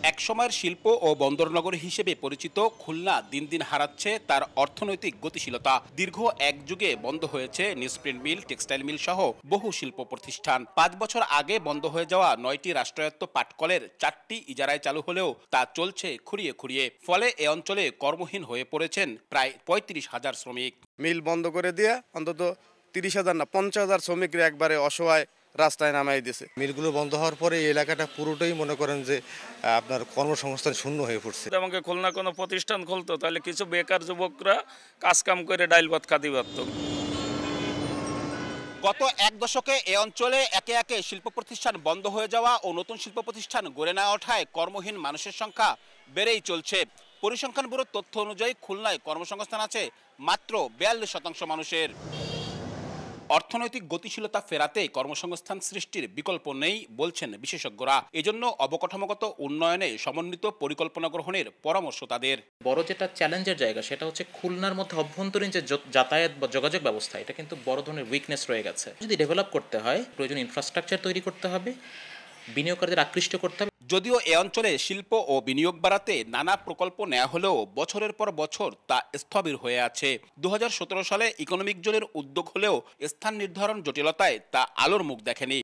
একসময়ের শিল্প ও বন্দরনগরী হিসেবে পরিচিত খুলনা দিন দিন হারাচ্ছে তার অর্থনৈতিক গতিশীলতা। দীর্ঘ এক যুগে বন্ধ হয়েছে নিউজপ্রিন্ট মিল, টেক্সটাইল মিল সহ বহু শিল্প প্রতিষ্ঠান। ৫ বছর আগে বন্ধ হয়ে যাওয়া ৯টি রাষ্ট্রায়ত্ত পাটকলের ৪টি ইজারায় চালু হলেও তা চলছে খুঁড়িয়ে খুঁড়িয়ে। ফলে এ অঞ্চলে কর্মহীন হয়ে পড়েছেন প্রায় ৩৫,০০০ শ্রমিক। মিল বন্ধ করে দিয়ে অন্তত ৩০,০০০ না ৫০,০০০ শ্রমিকরা একবারে অসহায় রাস্তায় নামাই দিয়েছে। মিলগুলো বন্ধ হওয়ার পরে এই এলাকাটা পুরোটাই মনে করেন যে আপনার কর্মসংস্থান শূন্য হয়ে পড়ছে। আমাকে খুলনা কোনো প্রতিষ্ঠান খুলতো তাহলে কিছু বেকার যুবকরা কাজ কাম করে ডাইল ভাত খাতে পারত। গত এক দশকে এ অঞ্চলে একে একে শিল্প প্রতিষ্ঠান বন্ধ হয়ে যাওয়া ও নতুন শিল্প প্রতিষ্ঠান গড়ে না ওঠায় কর্মহীন মানুষের সংখ্যা বেড়েই চলছে। পরিসংখ্যান ব্যুরোর তথ্য অনুযায়ী খুলনায় কর্মসংস্থান আছে মাত্র ৪২% মানুষের। অর্থনৈতিক গতিশীলতা ফেরাতে কর্মসংস্থান সৃষ্টির বিকল্প নেই বলছেন বিশেষজ্ঞরা। এজন্য অবকাঠামোগত উন্নয়নে সমন্বিত পরিকল্পনা গ্রহণের পরামর্শ তাদের। বড় যেটা চ্যালেঞ্জের জায়গা সেটা হচ্ছে খুলনার মধ্যে অভ্যন্তরীণ যে যাতায়াত বা যোগাযোগ ব্যবস্থা, এটা কিন্তু বড় ধরনের উইকনেস রয়ে গেছে। যদি ডেভেলপ করতে হয় প্রয়োজন ইনফ্রাস্ট্রাকচার তৈরি করতে হবে, বিনিয়োগকারীদের আকৃষ্ট করতে হবে। যদিও এ অঞ্চলে শিল্প ও বিনিয়োগ বাড়াতে নানা প্রকল্প নেওয়া হলেও বছরের পর বছর তা স্থবির হয়ে আছে। ২০১৭ সালে ইকোনমিক জোনের উদ্যোগ হলেও স্থান নির্ধারণ জটিলতায় তা আলোর মুখ দেখেনি।